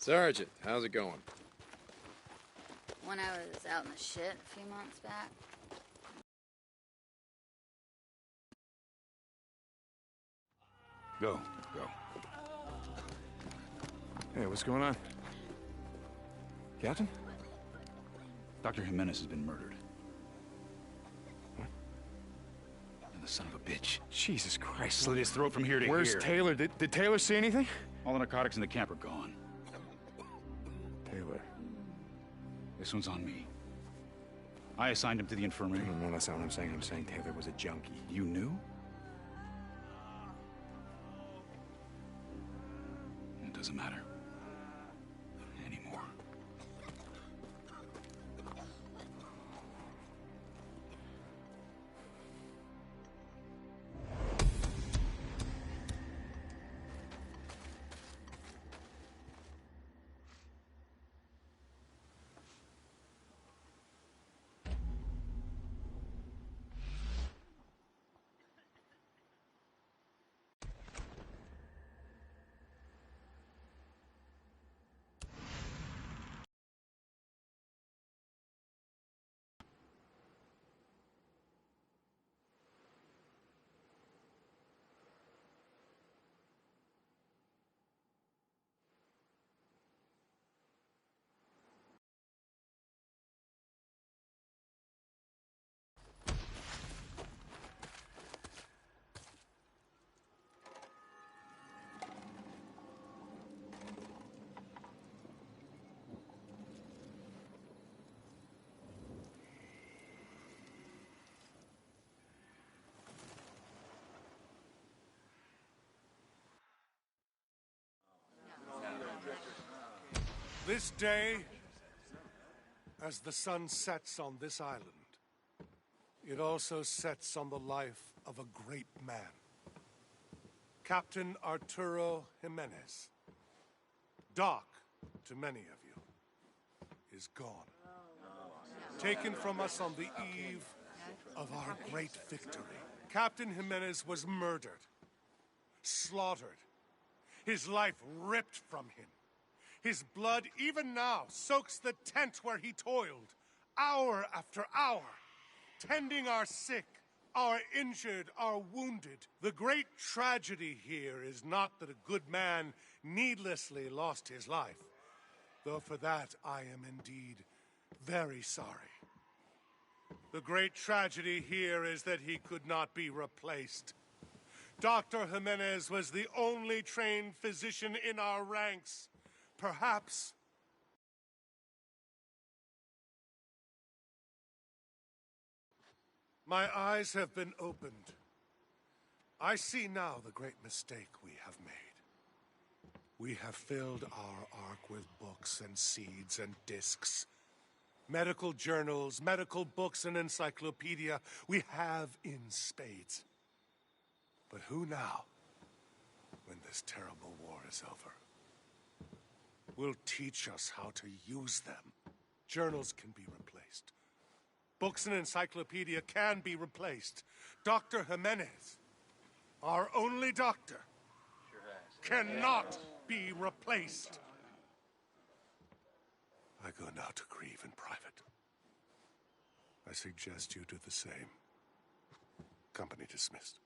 Sergeant, how's it going? When I was out in the shit a few months back. Go. Hey, what's going on? Captain? Dr. Jimenez has been murdered. What? And the son of a bitch. Jesus Christ. Slit his throat from here to Where's here. Taylor? Did Taylor see anything? All the narcotics in the camp are gone. Taylor. This one's on me. I assigned him to the infirmary. No, that's not what I'm saying. I'm saying Taylor was a junkie. You knew? It doesn't matter. Anymore. This day, as the sun sets on this island, it also sets on the life of a great man. Captain Arturo Jimenez, Doc to many of you, is gone. Taken from us on the eve of our great victory. Captain Jimenez was murdered, slaughtered, his life ripped from him. His blood, even now, soaks the tent where he toiled, hour after hour, tending our sick, our injured, our wounded. The great tragedy here is not that a good man needlessly lost his life, though for that I am indeed very sorry. The great tragedy here is that he could not be replaced. Dr. Jimenez was the only trained physician in our ranks. Perhaps my eyes have been opened. I see now the great mistake we have made. We have filled our ark with books and seeds and discs. Medical journals, medical books, and encyclopedia we have in spades. But who now, when this terrible war is over, will teach us how to use them? Journals can be replaced. Books and encyclopedia can be replaced. Dr. Jimenez, our only doctor, cannot be replaced. I go now to grieve in private. I suggest you do the same. Company dismissed.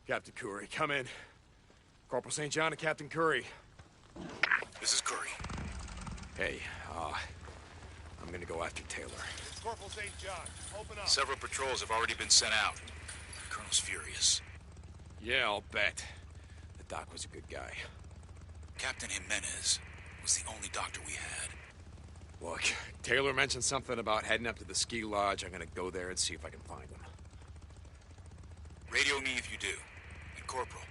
Captain Curry, come in. Corporal St. John to Captain Curry. This is Curry. Hey, I'm gonna go after Taylor. It's Corporal St. John. Open up. Several patrols have already been sent out. The Colonel's furious. Yeah, I'll bet. The doc was a good guy. Captain Jimenez was the only doctor we had. Look, Taylor mentioned something about heading up to the ski lodge. I'm gonna go there and see if I can find him. Radio me if you do. And Corporal,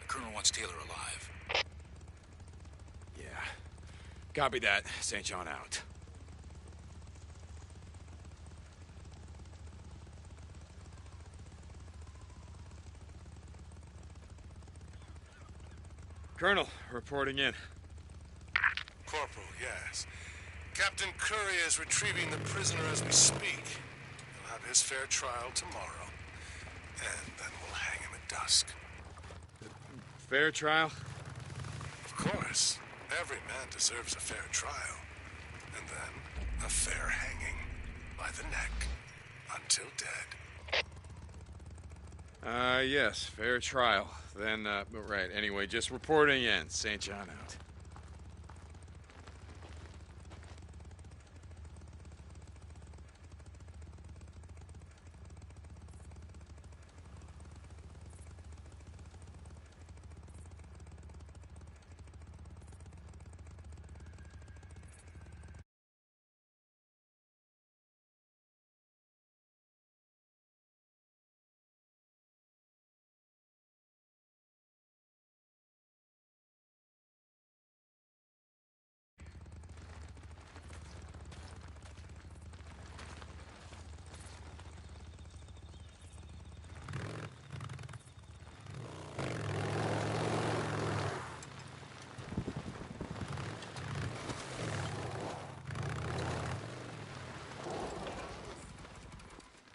the Colonel wants Taylor alive. Yeah. Copy that. St. John out. Colonel, reporting in. Corporal, yes. Captain Curry is retrieving the prisoner as we speak. He'll have his fair trial tomorrow. And then we'll hang him at dusk. Fair trial? Of course. Every man deserves a fair trial. And then a fair hanging by the neck until dead. Yes, fair trial. Then, right, anyway, just reporting in. St. John out.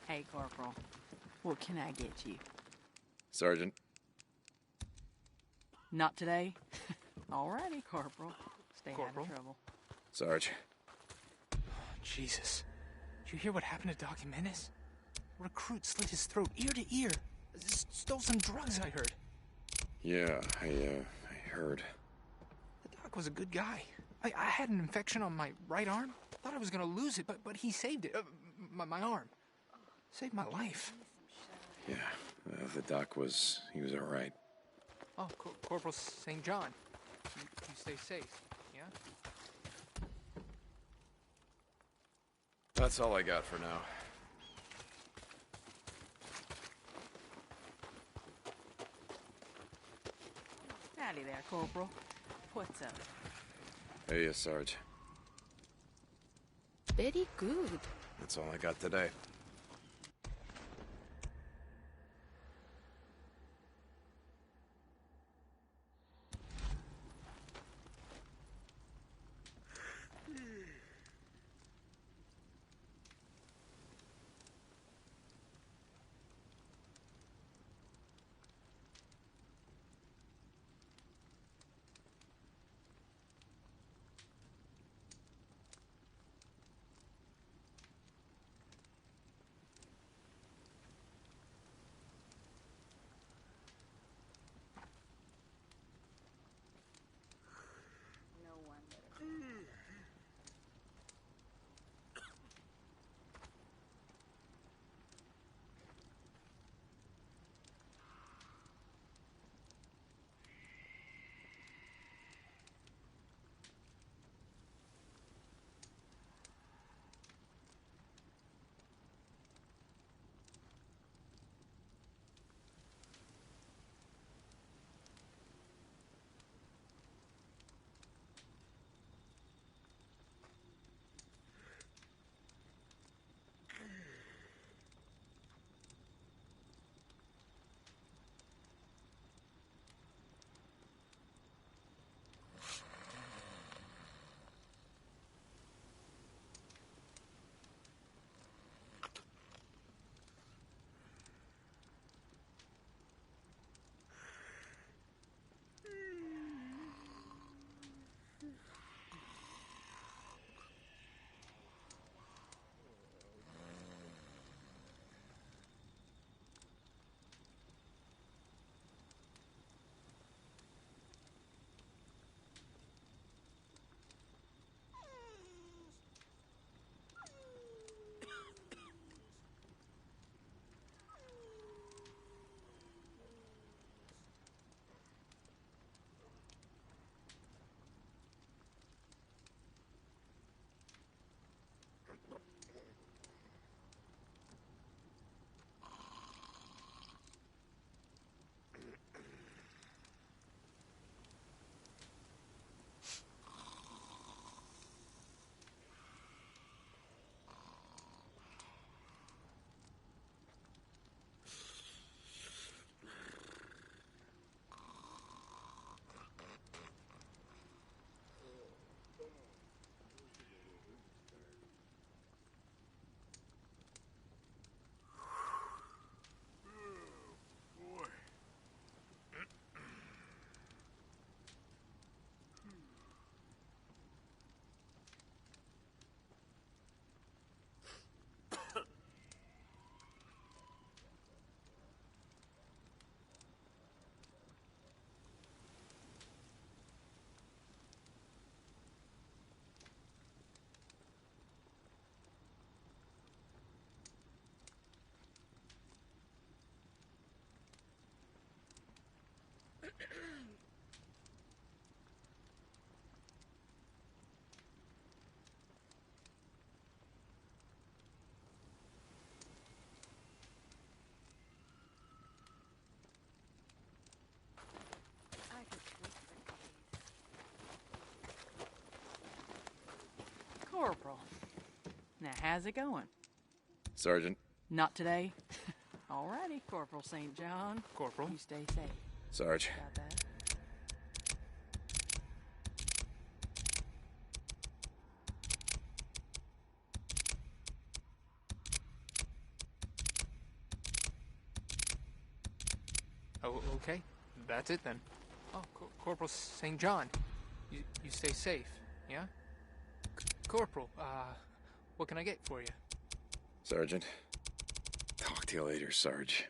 Hey, Corporal. What can I get you? Sergeant. Not today? Alrighty, Corporal. Stay Corporal? out of trouble. Sarge. Jesus. Did you hear what happened to Doc Jimenez? A recruit slit his throat ear to ear. Stole some drugs, I heard. Yeah, I heard. The doc was a good guy. I had an infection on my right arm. Thought I was gonna lose it, but he saved it. My arm. Saved my life. Yeah, the doc was... he was all right. Oh, Corporal St. John. You stay safe, yeah? That's all I got for now. Howdy there, Corporal. What's up? Hey, Sarge. Very good. That's all I got today. Corporal. Now, how's it going? Sergeant. Not today? Alrighty, Corporal St. John. Corporal. You stay safe. Sarge. Got that? Oh, okay. That's it then. Oh, Corporal St. John. You stay safe, yeah? Corporal, what can I get for you? Sergeant. Talk to you later, Sarge.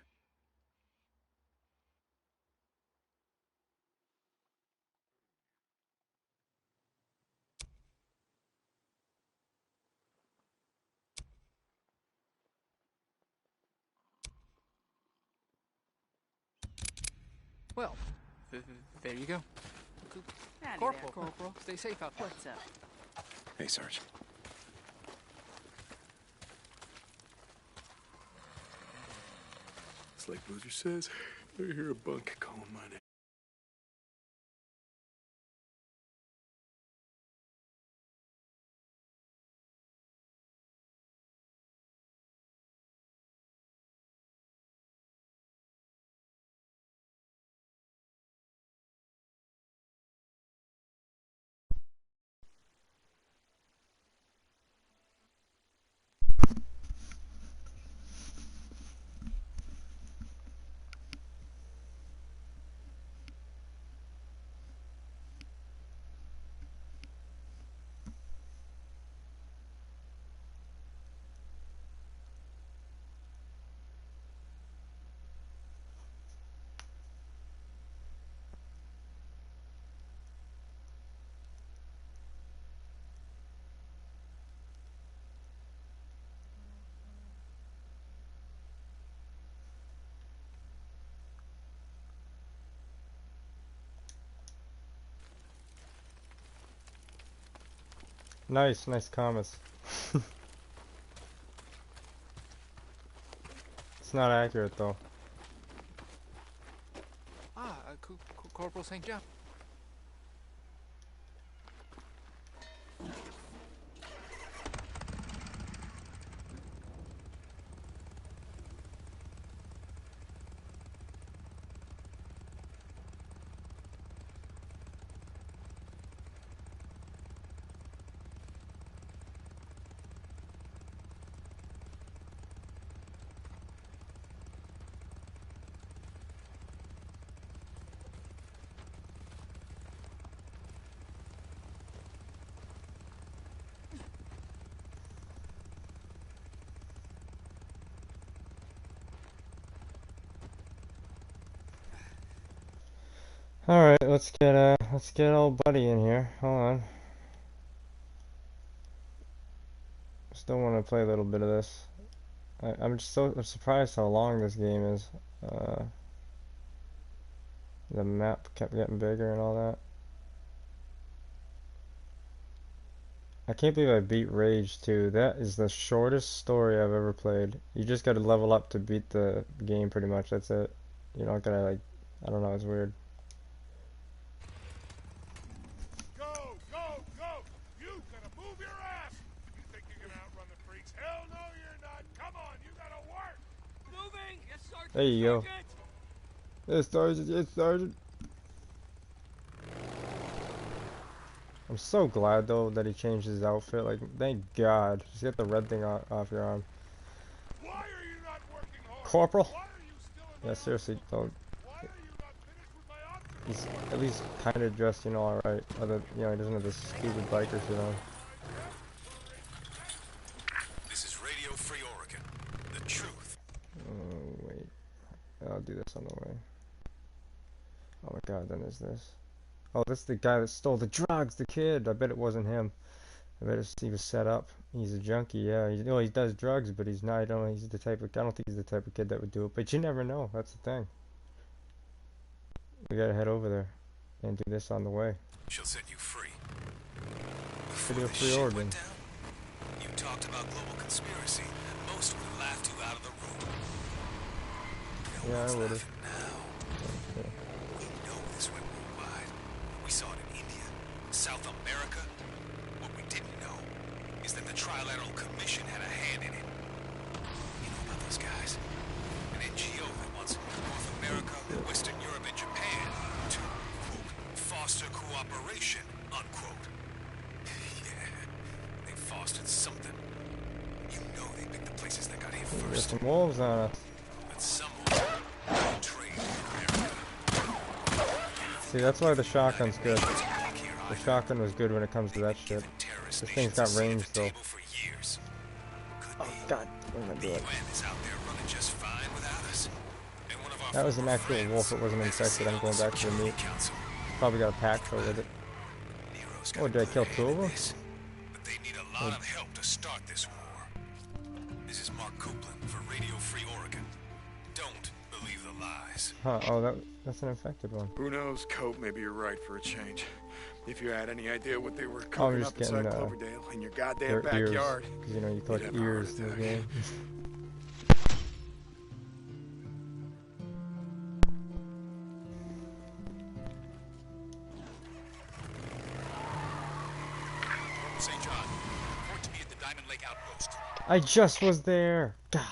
Well, there you go. Howdy Corporal, there, Corporal. Stay safe out there. What's up? Hey, Sarge. It's like Boozer says, I hear a bunk calling my name. Nice comments. It's not accurate though. Corporal St. John. Alright, let's get old buddy in here. Hold on. Still want to play a little bit of this. I'm surprised how long this game is. The map kept getting bigger and all that. I can't believe I beat Rage 2. That is the shortest story I've ever played. You just gotta level up to beat the game pretty much, that's it. You're not gonna like, I don't know, it's weird. Go, go, go! You gotta move your ass! You think you're gonna outrun the freaks? Hell no, you're not! Come on, you gotta work! Moving! Yes, Sergeant! There you go. Yes, Sergeant, yes, Sergeant. I'm so glad though that he changed his outfit. Like, thank God. Just get the red thing off your arm. Why are you not working hard? Corporal? Why are you still in my Yeah, seriously, though. Why are you not finished with my option? He's at least kind of dressed, you know, alright. Other, you know, he doesn't have this stupid biker shit on. This is Radio Free Oregon. The truth. Oh, wait. I'll do this on the way. Oh my God, then there's this. Oh, that's the guy that stole the drugs, the kid. I bet it wasn't him. I bet he was set up. He's a junkie, yeah. You know, he does drugs, but he's not. I don't think he's the type of kid that would do it. But you never know. That's the thing. We gotta head over there and do this on the way. She'll set you free. Video Free Oregon. You talked about global conspiracy. Most would have laughed you out of the room. No Yeah, one's I would have. laughing now. Yeah. We know this went worldwide. We saw it in India, South America. What we didn't know is Western Europe and Japan to, quote, foster cooperation, unquote. Yeah, they fostered something. You know they picked the places that got hit There's first. some wolves on us. But someone will trade for America. See, that's why the shotgun's good. The shotgun was good when it comes to that shit. This thing's got range though. Oh god, what am I doing? That was an actual wolf, it wasn't infected. I'm going back to the meat. Probably got a pack for with it. Oh, did I kill two of them? But they need a lot of help to start this war. This is Mark Copeland for Radio Free Oregon. Don't believe the lies. Huh, oh, that's an infected one. Who knows? Cope, maybe you're right for a change. If you had any idea what they were cooking up inside Cloverdale in your goddamn backyard. Because, you know, you collect ears in the game. St. John, report to me at the Diamond Lake Outpost. I just was there! God.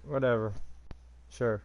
Whatever. Sure.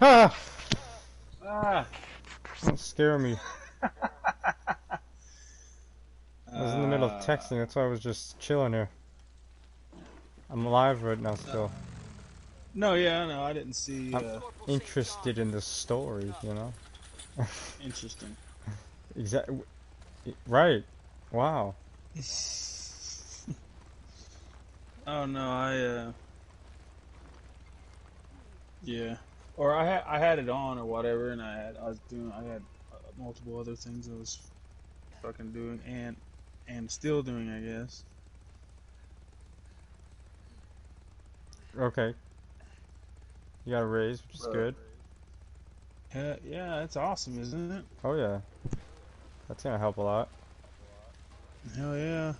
Ah! Ah! Don't scare me. I was in the middle of texting, that's why I was just chilling here. I'm alive right now still. No, yeah, no, I didn't see. I'm interested in the story, you know? Interesting. Exactly. Right. Wow. Oh no, yeah. Or I had it on or whatever, and I had multiple other things I was fucking doing and still doing, I guess. Okay. You got a raise, which is good. Yeah, it's awesome, isn't it? Oh yeah. That's gonna help a lot. Hell yeah.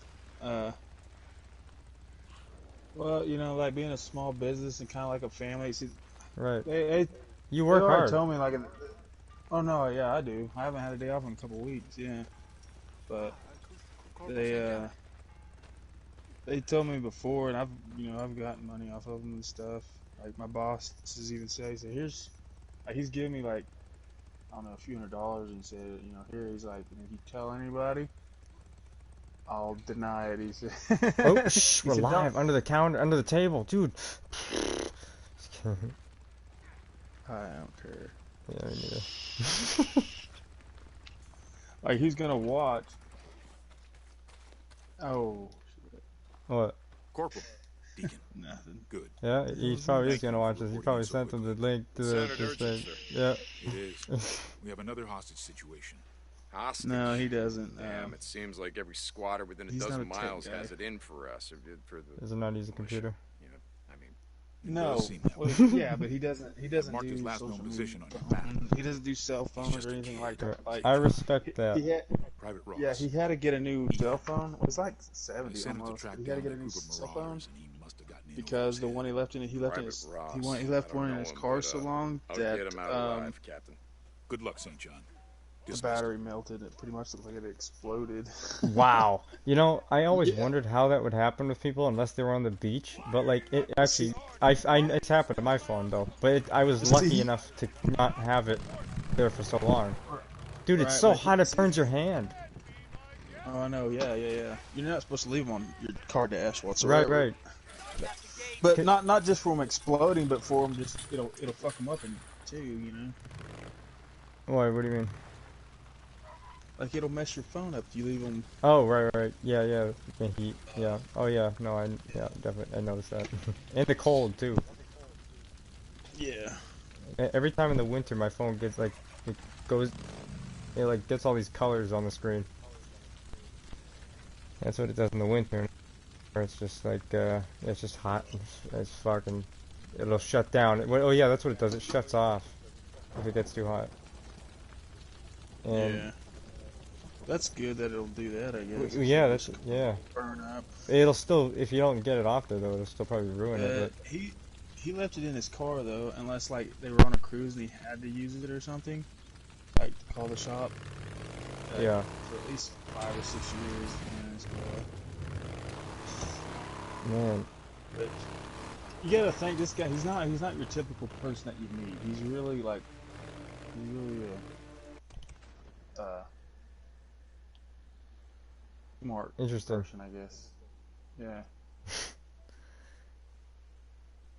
Well, you know, like being a small business and kind of like a family. See, right. You work hard. Told me like, oh no, yeah, I do. I haven't had a day off in a couple weeks. Yeah, but they told me before, and I've gotten money off of them and stuff. Like my boss has even said, he said, he's giving me like I don't know, a few $100s and said, you know, here, he's like, if you tell anybody, I'll deny it. He said. Oh, shh, we're live under the counter, under the table, dude. I don't care. Yeah, me neither. Like, he's gonna watch. Oh, shit. What? Corporal. Deacon. Nothing. Good. Yeah, he probably is gonna watch this. He probably sent him the link to this thing. Yeah. It is. We have another hostage situation. Hostage? No, he doesn't. Damn, it seems like every squatter within a dozen miles has it in for us. Or for the, does it not use a computer? You know, I mean, no. Well, yeah, but he doesn't. He doesn't do last social known position media. on your map. He doesn't do cell phones or anything like that. Like, I respect that. Private Ross. Yeah, he had to get a new cell phone. It was like 70 Sent him to almost. track He had to down get a new group of cell phone marauders, and he must have gotten in because the over his one he head. left in he left in his he left one in his car so long I'll that get him out alive, Captain. Good luck, St. John. the battery melted. It pretty much looked like it exploded. Wow. You know, I always wondered how that would happen with people unless they were on the beach. But like, it actually, it's happened to my phone though. But I was lucky enough to not have it there for so long. Dude, it's so hot it burns your hand. Oh, I know. Yeah. You're not supposed to leave them on your car dash whatsoever. Right. But not just for them exploding, but for them just it'll fuck them up too. You know. What do you mean? Like it'll mess your phone up if you leave them. Oh, right. Yeah. The heat. Yeah. Oh, yeah. No, definitely. I noticed that. And the cold too. Yeah. Every time in the winter, my phone gets like, it like gets all these colors on the screen. That's what it does in the winter. It's just like, it's just hot. It's fucking, it'll shut down. Oh yeah, that's what it does. It shuts off if it gets too hot. And yeah. That's good that it'll do that, I guess. Yeah, burn up. It'll still, if you don't get it off there though, it'll still probably ruin it. But he left it in his car though, unless like they were on a cruise and he had to use it or something. Like call the shop. Yeah. For at least 5 or 6 years in his car. Man. But you gotta think this guy. He's not your typical person that you meet. He's really smart. Interesting. Person, I guess. Yeah.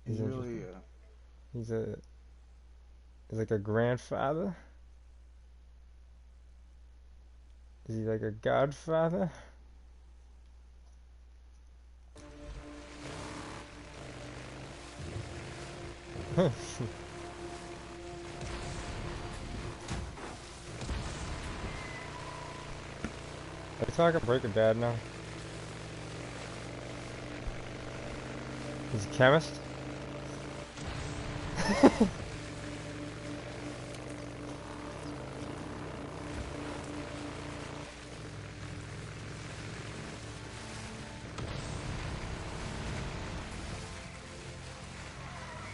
He's really. He's like a grandfather. Is he like a godfather? Are you talking Breaking Bad now? He's a chemist?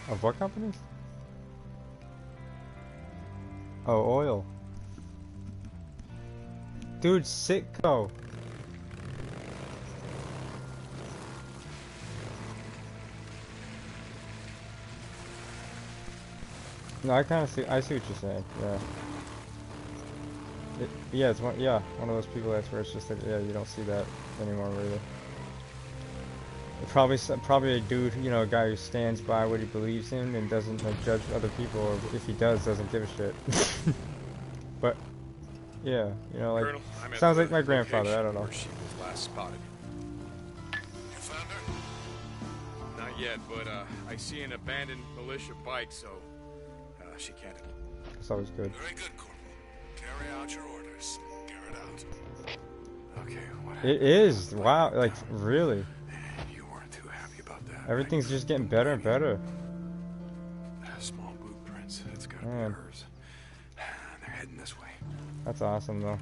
Of what companies? Oh, oil. Dude, Sitco. No, I kind of see. I see what you're saying. Yeah. Yeah, it's one. Yeah, one of those people that's where it's just like, yeah, you don't see that anymore, really. Probably a dude, you know, a guy who stands by what he believes in and doesn't like judge other people, or if he does, doesn't give a shit. But yeah, you know, like, Colonel, sounds like my grandfather. I don't know. Where she was last spotted. You found her? Not yet, but I see an abandoned militia bike, so she can't. It's always good. Very good, Corporal. Carry out your orders. Carry it out. Okay, what? It is. Wow, like really. You weren't too happy about that. Everything's just getting better and better. Small blueprints. It's gotta be hers. They're heading this way. That's awesome, though.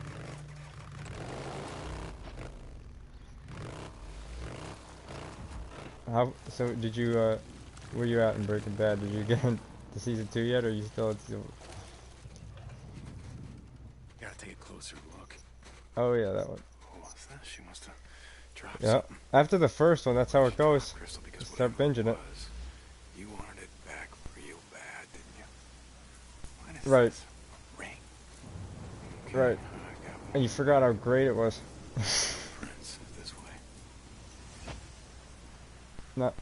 So did you, where you at in Breaking Bad? Did you get into season 2 yet, or are you still at season... Gotta take a closer look. Oh yeah, that one. What's that? She must have dropped Yeah. something. After the first one, that's how it goes. Crystal, because Start binging it. You wanted it back real bad, didn't you? Right. Ring. Right. And you forgot how great it was. Friends, this way. Not.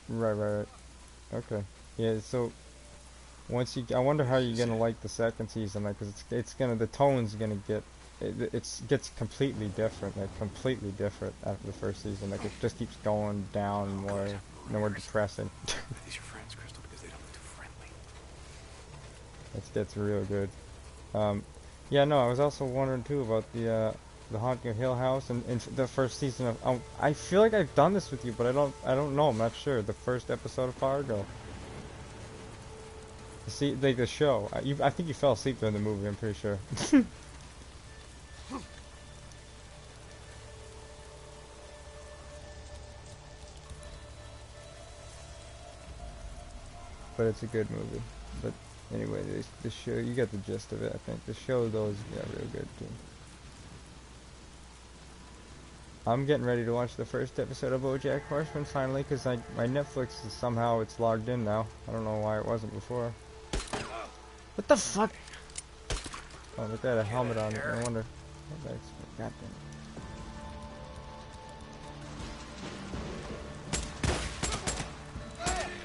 Right. Okay. Yeah. So once you, I wonder how you're gonna like the second season, like, 'cause it's gonna, the tone's gonna get, it gets completely different, like completely different after the first season. Like it just keeps going down more depressing. Are these your friends, Crystal? Because they don't look too friendly. It gets real good. Yeah, no, I was also wondering too about the Haunting of Hill House and the first season of. I feel like I've done this with you, but I don't know. I'm not sure. The first episode of Fargo. See, like the show. I think you fell asleep during the movie. I'm pretty sure. But it's a good movie. But anyway, the show, you get the gist of it, I think. The show, though, is real good, too. I'm getting ready to watch the first episode of BoJack Horseman, finally, because my Netflix is somehow, it's logged in now. I don't know why it wasn't before. What the fuck? Oh, look at a helmet on it, no wonder. God damn it.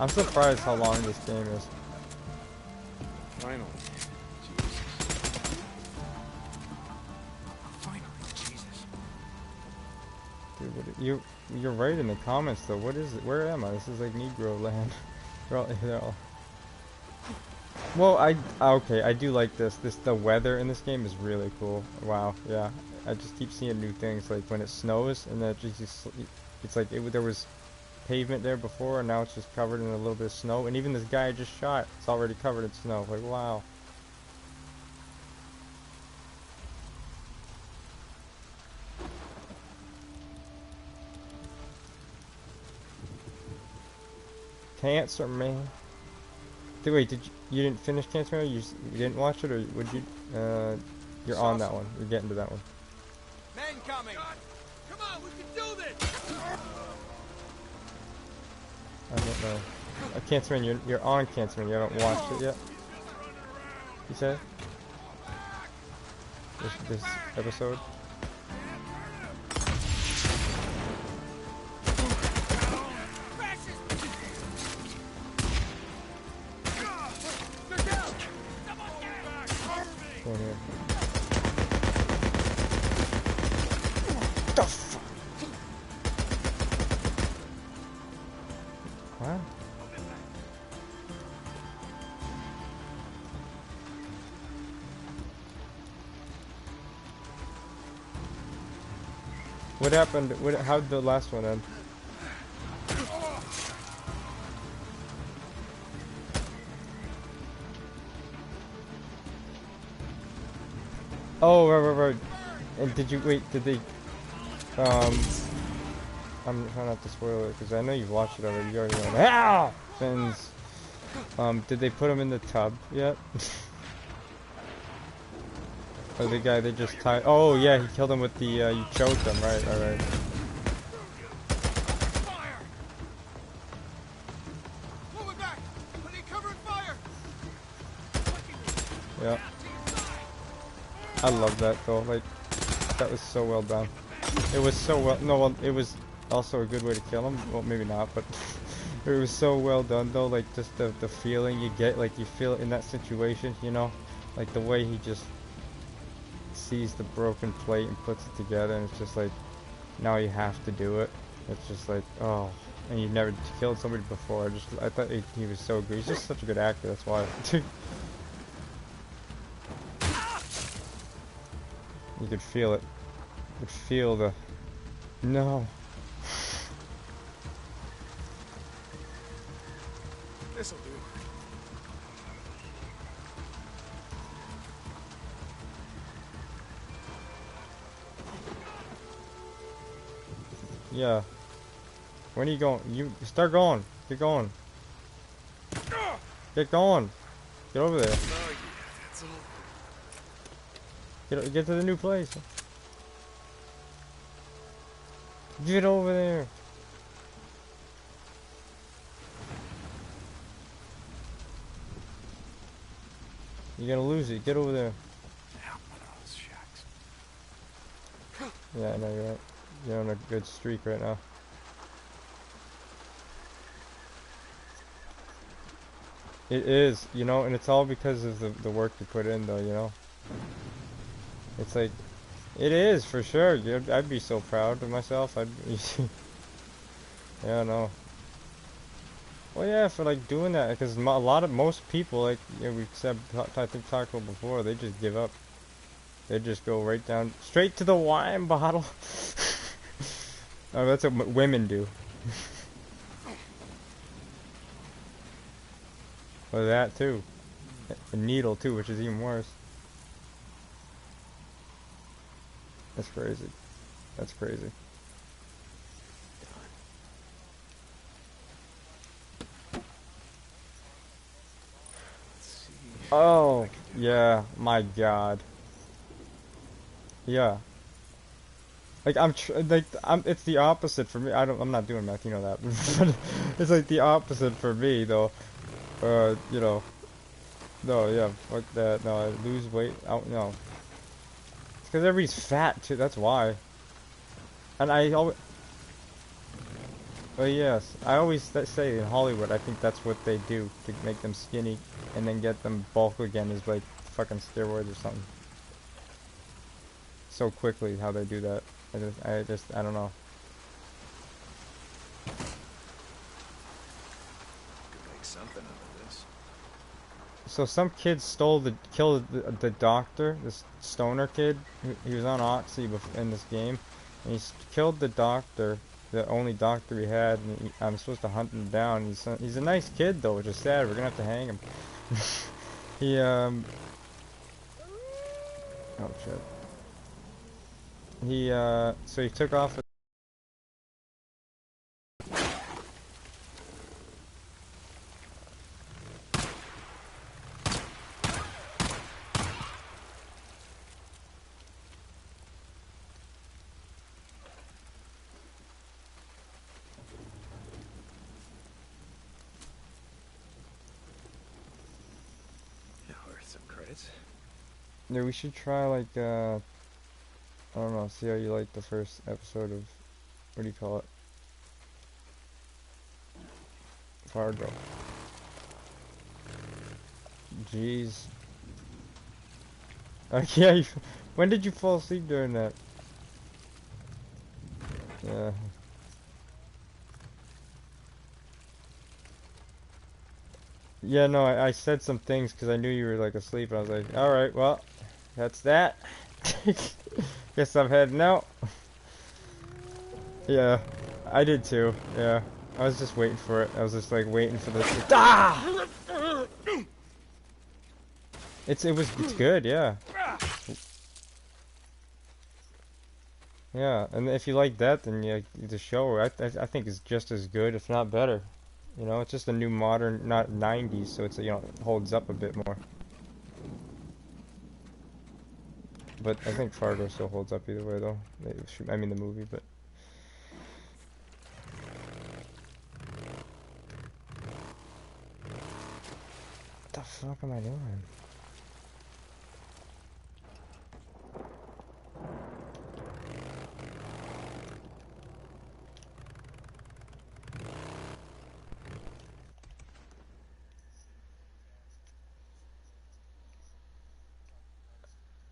I'm surprised how long this game is. Finally. Dude, you're right in the comments though. What is it? Where am I? This is like Negro land. They're all. Well, okay. I do like this. The weather in this game is really cool. Wow. Yeah. I just keep seeing new things. Like when it snows and then it's like there was pavement there before and now it's just covered in a little bit of snow. And even this guy I just shot, it's already covered in snow. Like wow. Cancer Man. Wait, you didn't finish Cancer Man? You didn't watch it, or would you? You're on that one. You're getting to that one. Men coming. Come on, we can do this. I don't know. Cancer Man, you're on Cancer Man. You haven't watched it yet. You said this episode. Go here. The fuck? What? What happened? How'd the last one end? Oh, right. And did they, I'm trying not to spoil it, because I know you've watched it already. You already know. Ah! Fins. Did they put him in the tub yet? Or the guy they just tied, oh yeah, he killed him with the, you choked him, right. Yeah. I love that though, like, that was so well done. It was so well, it was also a good way to kill him, well maybe not, but it was so well done though, like just the feeling you get, like you feel in that situation, you know, like the way he just sees the broken plate and puts it together, and it's just like, now you have to do it. It's just like, oh, and you've never killed somebody before. I thought he was so good. He's just such a good actor, that's why. You could feel it. You could feel the... No. This'll do. Yeah. When are you going? You start going. Get going. Get going. Get over there. Get to the new place. Get over there. You're gonna lose it. Get over there. Yeah, one of those shacks. Yeah, I know you're right. You're on a good streak right now. It is, you know, and it's all because of the work you put in, though, you know. It's like, it is, for sure. I'd be so proud of myself. I'd be... Yeah, no. Well, yeah, for, like, doing that, because most people, like, you know, I think talked about before, they just give up. They just go right down, straight to the wine bottle. Oh, that's what women do. Or that, too. A needle, too, which is even worse. That's crazy. That's crazy. Oh, yeah, my God. Yeah. Like, it's the opposite for me. I'm not doing math, you know that. But it's like the opposite for me, though. You know. No, yeah, fuck that. No, I lose weight. Oh, no. It's because everybody's fat, too. That's why. And I always... Well, yes. I always say in Hollywood, I think that's what they do to make them skinny and then get them bulk again is like fucking steroids or something. So quickly how they do that. I don't know. Could make something out of this. So some kid killed the doctor, this stoner kid. He was on Oxy in this game, and he killed the doctor, the only doctor we had. And I'm supposed to hunt him down. He's a nice kid though, which is sad. We're gonna have to hang him. He oh shit. So he took off. Yeah, we should try like I don't know, see how you like the first episode of, what do you call it? Fargo. Jeez. Yeah, when did you fall asleep during that? Yeah. Yeah, no, I said some things because I knew you were like asleep, and I was like, alright, well, that's that. Guess I'm heading out. Yeah, I did too, yeah. I was just waiting for it. I was just like waiting for the... Ah! It's good, yeah. Yeah, and if you like that, then yeah, the show I think is just as good, if not better. You know, it's just a new modern, not 90s, so it's, you know, it holds up a bit more. But I think Fargo still holds up either way, though. I mean, the movie, but... What the fuck am I doing?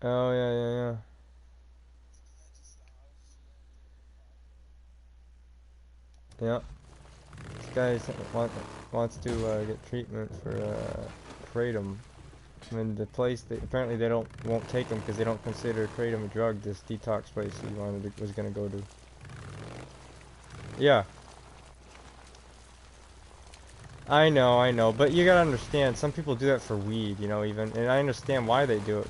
Oh, yeah. Yeah. This guy wants to get treatment for kratom. I mean, the place apparently they won't take him because they don't consider kratom a drug. This detox place he was gonna go to. Yeah. I know, but you gotta understand, some people do that for weed, you know, even, and I understand why they do it.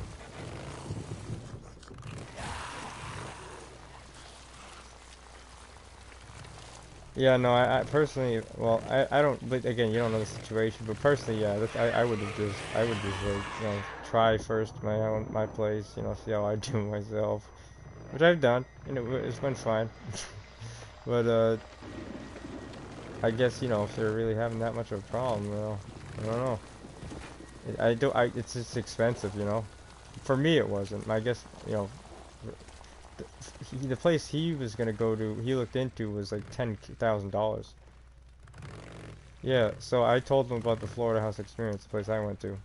Yeah, no, I personally, well, I don't, but again, you don't know the situation, but personally, yeah, I would just like, you know, try first my place, you know, see how I do myself, which I've done, you know, it's been fine, but, I guess, you know, if they're really having that much of a problem, well, I don't know. It's just expensive, you know. For me, it wasn't. I guess, you know, the place he was gonna go to, he looked into was like $10,000. Yeah, so I told him about the Florida House Experience, the place I went to,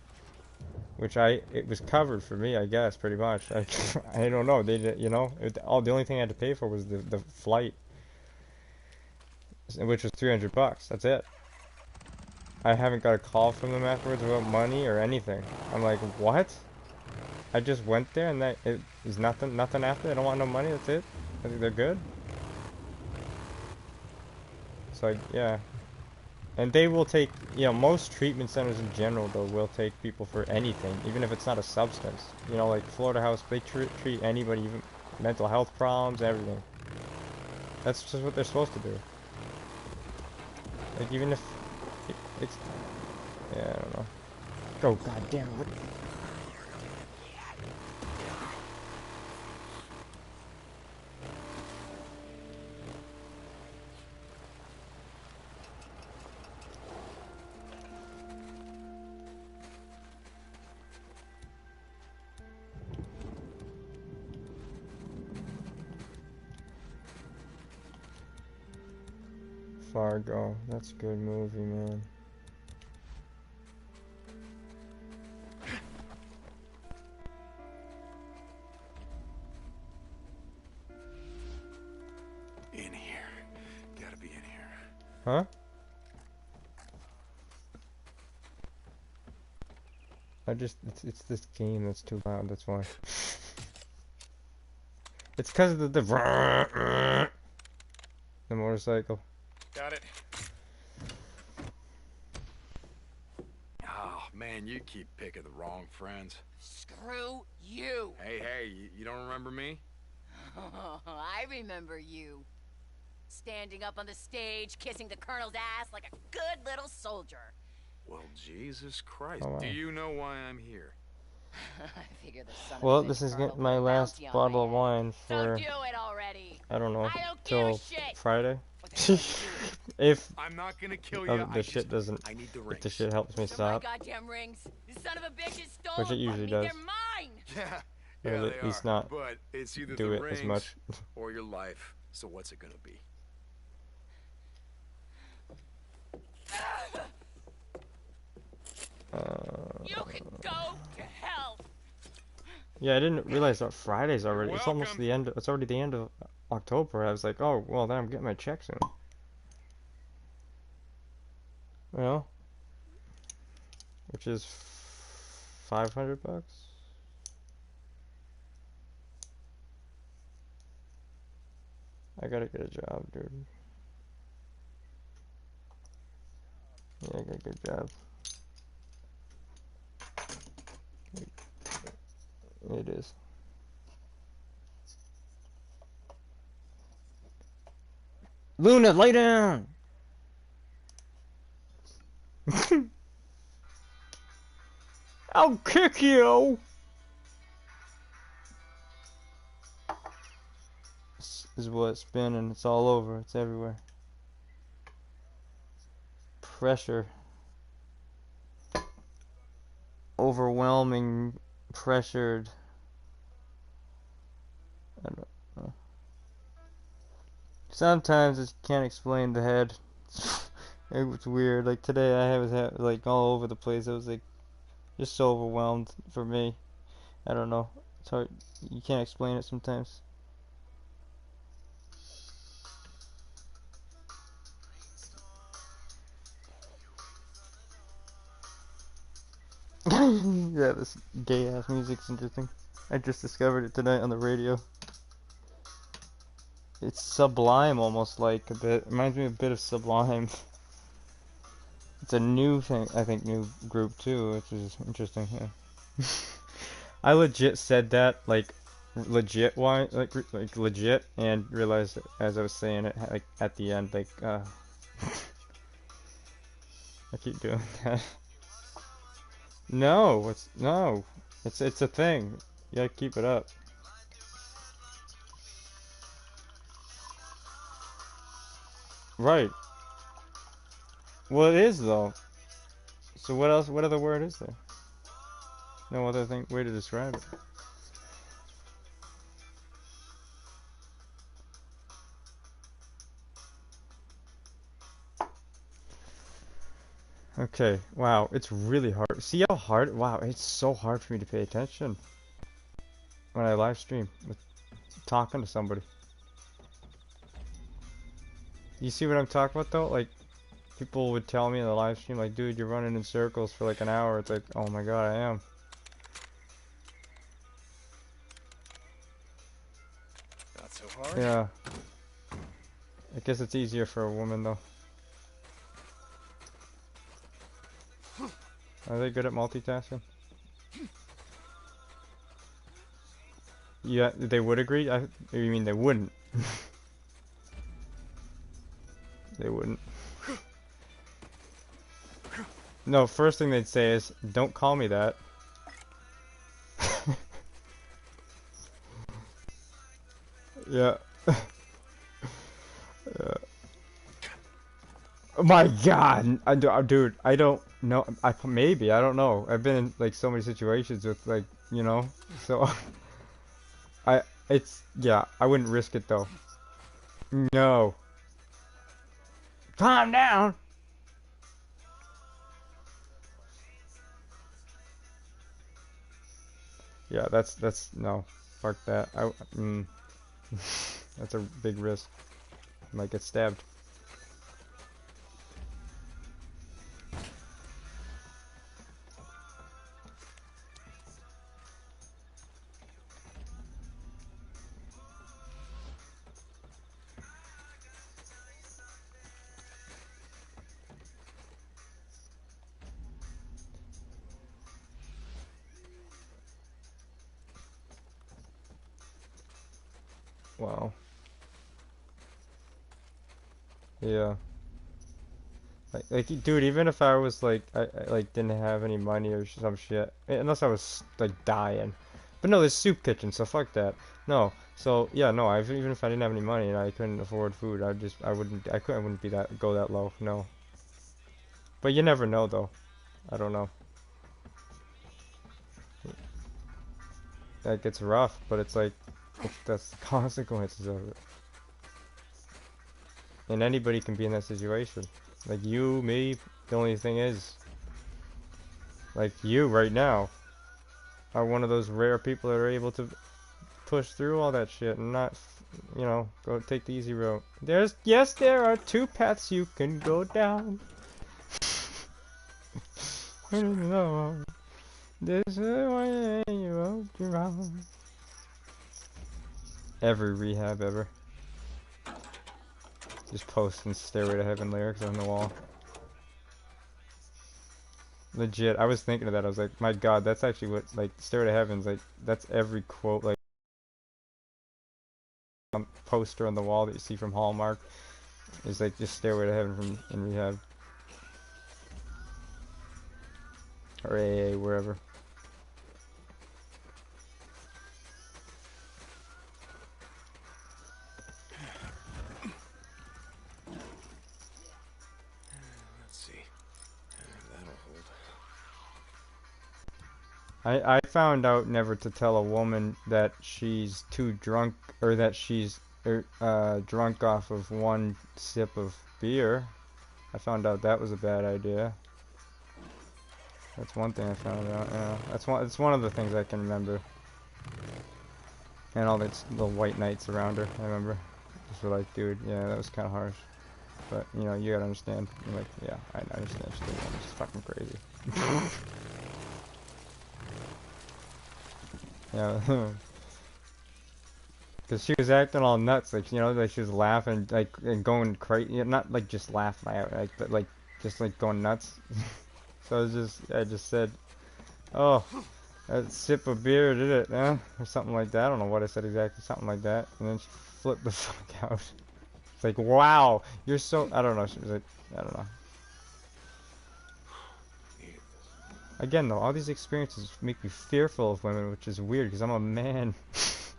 which it was covered for me, I guess, pretty much. I don't know. They did, you know, the only thing I had to pay for was the flight, which was $300. That's it. I haven't got a call from them afterwards about money or anything. I'm like, what? I just went there and that it is nothing after. They don't want no money. That's it. I think they're good. So yeah, and they will take. You know, most treatment centers in general though will take people for anything, even if it's not a substance. You know, like Florida House, they treat anybody, even mental health problems, everything. That's just what they're supposed to do. Like even if it's yeah, I don't know. Oh god damn it. Fargo, that's a good movie, man. In here. Gotta be in here. Huh? It's this game that's too loud, that's why. It's because of the motorcycle. Got it. Oh, man, you keep picking the wrong friends. Screw you. Hey, you don't remember me? I remember you. Standing up on the stage, kissing the colonel's ass like a good little soldier. Well, Jesus Christ. Oh, wow. Do you know why I'm here? I figure the son Well, of a this is colonel my put a last bounty on bottle of my head. wine So for, do it already. I don't know, I don't till give a shit. Friday. What the hell are you doing? If I'm not gonna kill you. the shit doesn't, I need the if rings. the shit helps me They're my stop, goddamn rings. The son of a bitch is stolen which it from usually me. does. They're mine. Yeah, Or they at least are. not But it's either do the it rings as much. or your life. So what's it gonna be? You can go to hell. Yeah, I didn't realize that Friday's already. It's almost welcome. the end. It's already the end of October. I was like, oh, well, then I'm getting my check soon. Well, which is $500. I gotta get a job, dude. Yeah, I got a good job. It is. Luna, lay down! I'll kick you! This is what it's been, and it's all over. It's everywhere. Pressure. Overwhelming, pressured. I don't know. Sometimes I can't explain the head. It was weird. Like today, I was like all over the place. I was like just so overwhelmed for me. I don't know. It's hard. You can't explain it sometimes. Yeah, this gay ass music's interesting. I just discovered it tonight on the radio. It's Sublime, almost like a bit. Reminds me a bit of Sublime. It's a new thing, I think, new group too, which is interesting. Yeah. I legit said that, like legit, and realized as I was saying it, like at the end, like I keep doing that. No, it's a thing. You gotta keep it up. Right. Well, it is though. So what else? What other word is there? no other way to describe it. Okay, wow, it's really hard. See how hard? Wow, it's so hard for me to pay attention when I live stream with talking to somebody. You see what I'm talking about though? Like, people would tell me in the live stream, like, dude, you're running in circles for like an hour. It's like, oh my god, I am. Not so hard. Yeah. I guess it's easier for a woman though. Are they good at multitasking? Yeah, they would agree? You mean they wouldn't? They wouldn't. No, first thing they'd say is, don't call me that. Yeah. Yeah. Oh my god! Dude, I don't know. Maybe, I don't know. I've been in like so many situations with like, you know, so yeah, I wouldn't risk it though. No. Calm down. Yeah, that's no. Fuck that. That's a big risk. Might get stabbed. Wow. Yeah. Like, dude, even if I was like, I like didn't have any money or some shit, unless I was like dying. But no, there's soup kitchen, so fuck that. No, so yeah, no. Even if I didn't have any money and I couldn't afford food, I wouldn't be go that low. No. But you never know, though. I don't know. That gets rough, but it's like, that's the consequences of it. And anybody can be in that situation. Like you, me, the only thing is, like you right now, are one of those rare people that are able to push through all that shit and not, you know, go take the easy route. Yes, there are two paths you can go down. This is way you walk around. Every rehab ever. Just posting Stairway to Heaven lyrics on the wall. Legit, I was thinking of that. I was like, my god, that's actually what, like, Stairway to Heaven's like, that's every quote, like, poster on the wall that you see from Hallmark is like just Stairway to Heaven from in rehab. Or AA, wherever. I found out never to tell a woman that she's too drunk or that she's drunk off of one sip of beer. I found out that was a bad idea. That's one thing I found out. Yeah, it's one of the things I can remember. And all the white knights around her, I remember. Just were like, dude, yeah, that was kind of harsh. But you know, you gotta understand. I'm like, yeah, I understand. She's fucking crazy. Yeah, because she was acting all nuts, like, you know, like she was laughing, like, and going crazy, you know, not like just laughing out, like, but like, just like going nuts. So I just said, oh, that sip of beer did it, huh? Or something like that. I don't know what I said exactly, something like that. And then she flipped the fuck out. It's like, wow, you're so, I don't know, she was like, I don't know. Again, though, all these experiences make me fearful of women, which is weird, because I'm a man. Should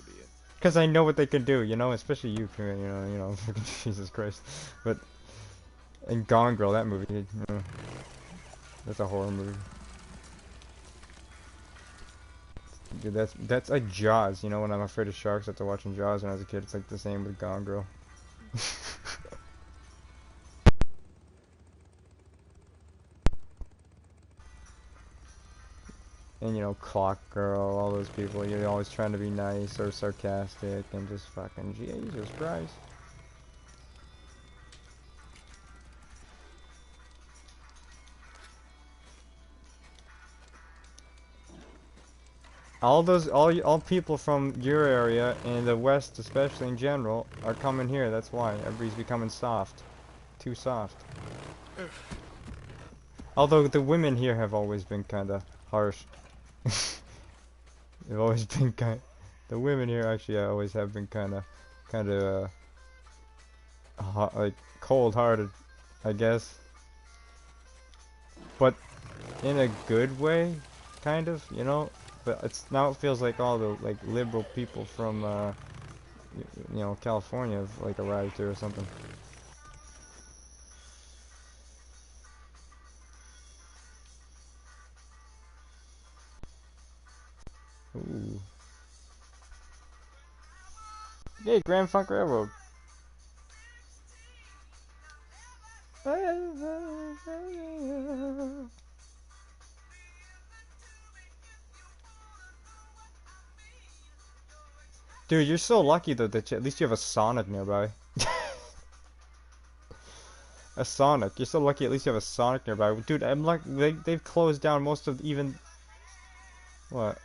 be it. Because I know what they can do, you know, especially you, you know, Jesus Christ. But, and Gone Girl, that movie, you know, that's a horror movie. Dude, that's like Jaws. You know, when I'm afraid of sharks after watching Jaws when I was a kid, it's like the same with Gone Girl. And you know, Clock Girl, all those people, you're always trying to be nice or sarcastic and just fucking Jesus Christ. All people from your area and the West, especially in general, are coming here. That's why everybody's becoming soft, too soft. Although the women here have always been kind of harsh. They've always been the women here actually always have been kind of like cold-hearted, I guess. But in a good way, kind of, you know. But now it feels like all the like liberal people from you know, California have like arrived here or something. Ooh. Yay, Grand Funk Railroad. Dude, you're so lucky though that at least you have a Sonic nearby. A Sonic. You're so lucky at least you have a Sonic nearby. Dude, I'm like, they've closed down most of even... What?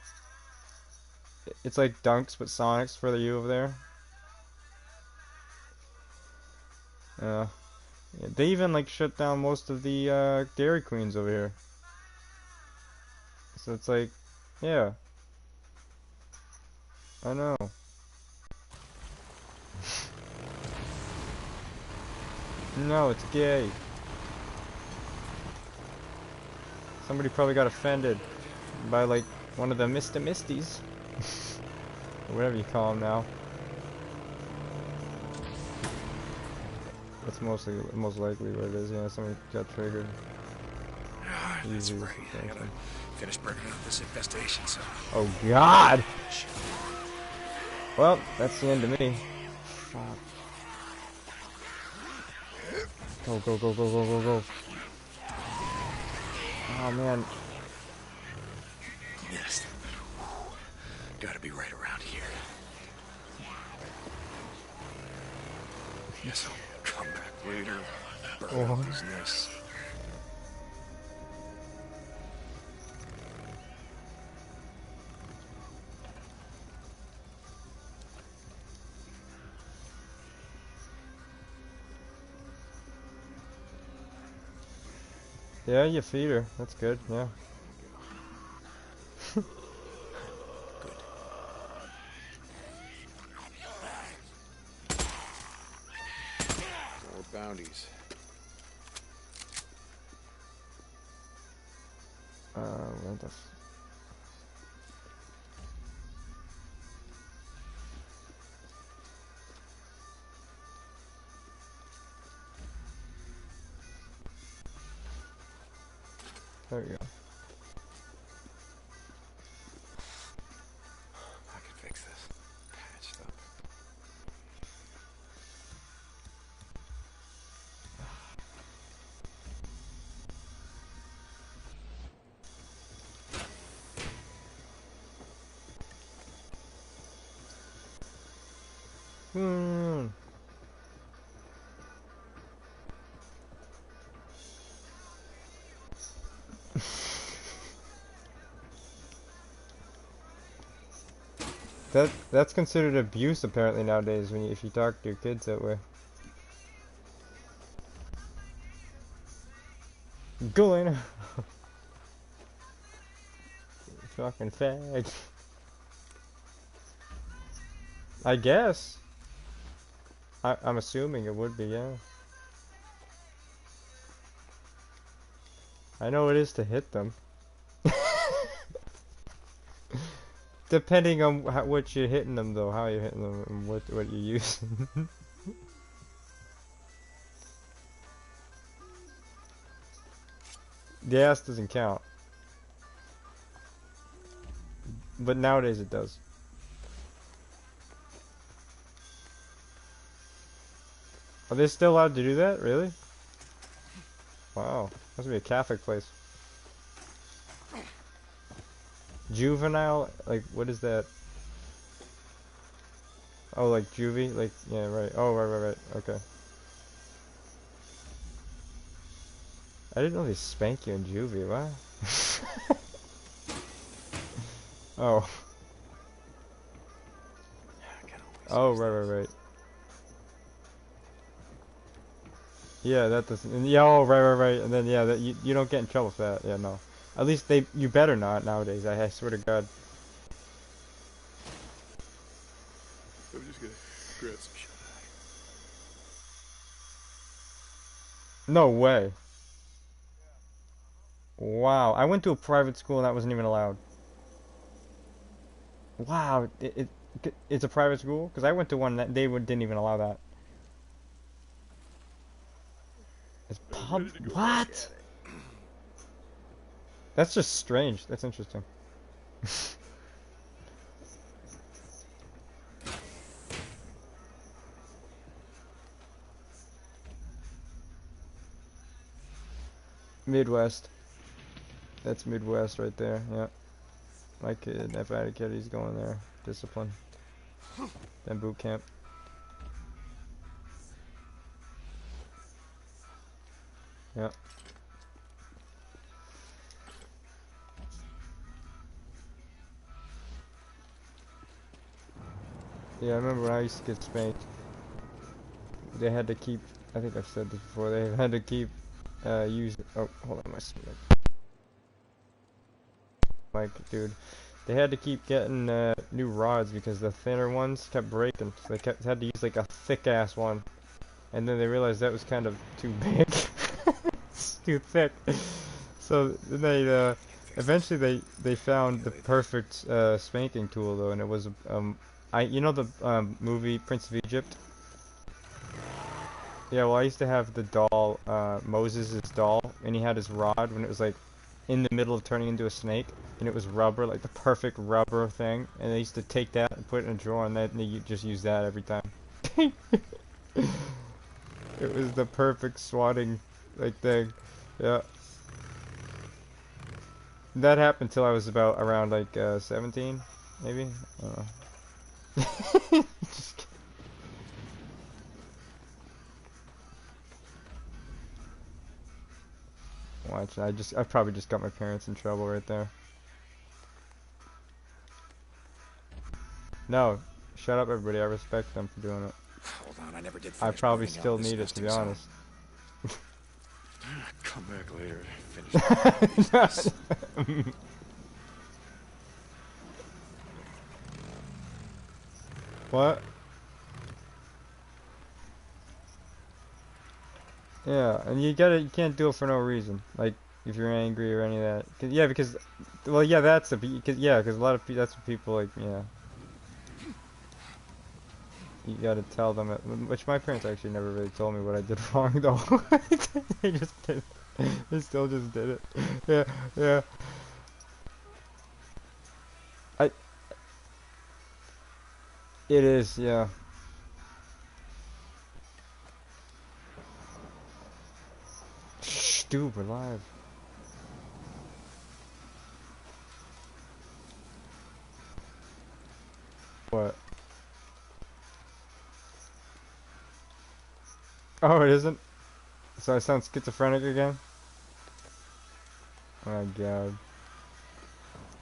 It's like Dunks but Sonics for you over there. Yeah, they even like shut down most of the Dairy Queens over here. So it's like, yeah. I know. No, it's gay. Somebody probably got offended by like one of the Mr. Misties. Or whatever you call them now. That's most likely what it is, yeah, somebody got triggered. That's right. I gotta finish burning up this infestation, so... Oh god! Well, that's the end of me. Fuck. Go, go, go, go, go, go, go. Oh man. Yes. Gotta be right around here. Yes, I'll come back later. Burn up these nests. Yeah, you feed her. That's good, yeah. Good. More bounties. Where the There we go. I can fix this. Patched up. That's considered abuse apparently nowadays when if you talk to your kids that way. Go in. Fucking fag. I guess. I'm assuming it would be, yeah. I know it is to hit them. Depending on what you're hitting them, though, how you're hitting them, and what you're using. The ass doesn't count. but nowadays it does. Are they still allowed to do that? Really? Wow, must be a Catholic place. Juvenile, like, what is that? Oh, like juvie? Like, yeah, right. Oh, right. Okay. I didn't know they spank you in juvie, what? Oh. Oh, right. Yeah, that doesn't. Yeah, oh, right. And then yeah, that you don't get in trouble for that. Yeah, no. At least you better not nowadays. I swear to God. I'm just gonna grab some shit. No way. Wow, I went to a private school and that wasn't even allowed. Wow, it's a private school? Because I went to one that didn't even allow that. It's pub. What? That's just strange. That's interesting. Midwest. That's Midwest right there. Yeah. My kid, if I had a kid, he's going there. Discipline. Then boot camp. Yeah. Yeah, I remember when I used to get spanked. They had to keep, I think I've said this before, they had to keep, oh, hold on, my mic, dude. They had to keep getting, new rods because the thinner ones kept breaking. So they had to use, like, a thick-ass one. And then they realized that was kind of too big. It's too thick. So then they, eventually they found the perfect, spanking tool, though, and it was, you know the, movie Prince of Egypt? Yeah, well, I used to have the doll, Moses' doll, and he had his rod when it was, like, in the middle of turning into a snake, and it was rubber, like the perfect rubber thing, and they used to take that and put it in a drawer, and then they just use that every time. It was the perfect swatting, like, thing. Yeah. That happened till I was around, like, 17, maybe? I don't know. Just kidding. Watch, I probably just got my parents in trouble right there. No, shut up, everybody. I respect them for doing it. Hold on, I never did I finish probably burning out still this need it, to be nesting honest. Come back later. Finish this. What? Yeah, and you can't do it for no reason. Like, if you're angry or any of that. Yeah, because, well, yeah, because a lot of people, that's what people, like, yeah. You gotta tell them, which my parents actually never really told me what I did wrong, though. They just did it. They still just did it. Yeah. It is, yeah. Shh, dude, we're live. What? Oh, it isn't? So I sound schizophrenic again? Oh my god.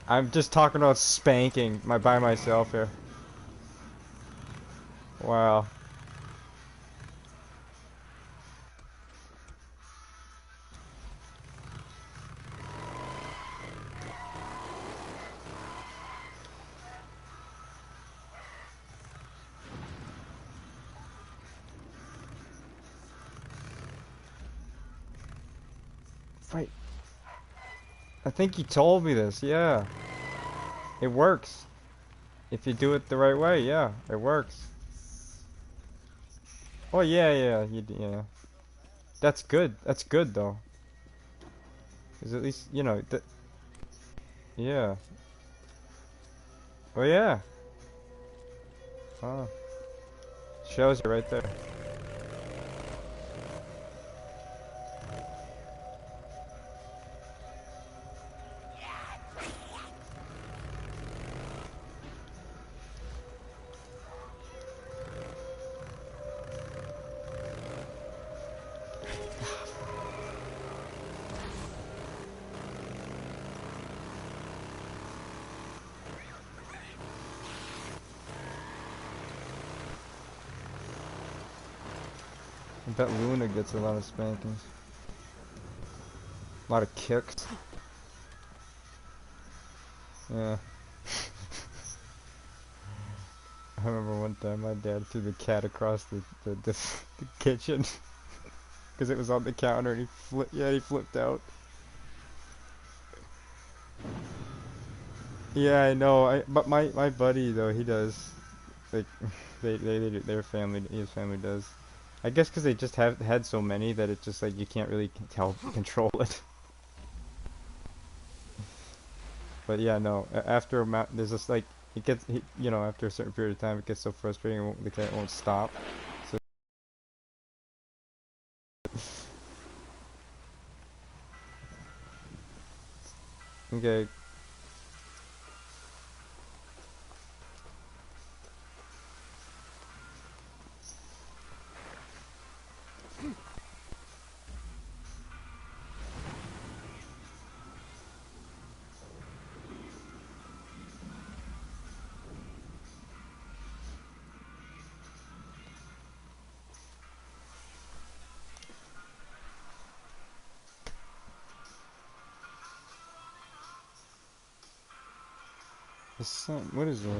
I'm just talking about spanking by myself here. Wow. Right. I think you told me this, yeah. It works. If you do it the right way, yeah, it works. Oh yeah. That's good. That's good though. Cause at least, you know, yeah. Oh yeah. Oh. Shows you right there. I bet Luna gets a lot of spankings. A lot of kicks. Yeah. I remember one time my dad threw the cat across the kitchen because it was on the counter and he flipped out. Yeah, I know. But my buddy though, he does. Like their family, his family does. I guess because they just have had so many that it's just like you can't really control it. But yeah, no. After there's just like it gets, you know, after a certain period of time, it gets so frustrating. The cat won't stop. So. Okay. The sun. What is that?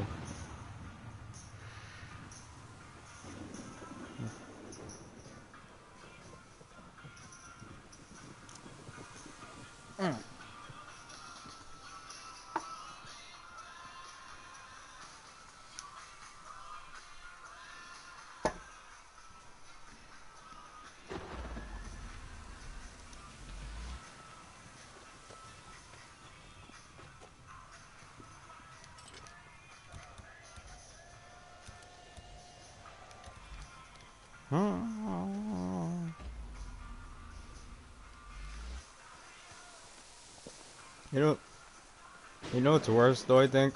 You know what's worse though, I think?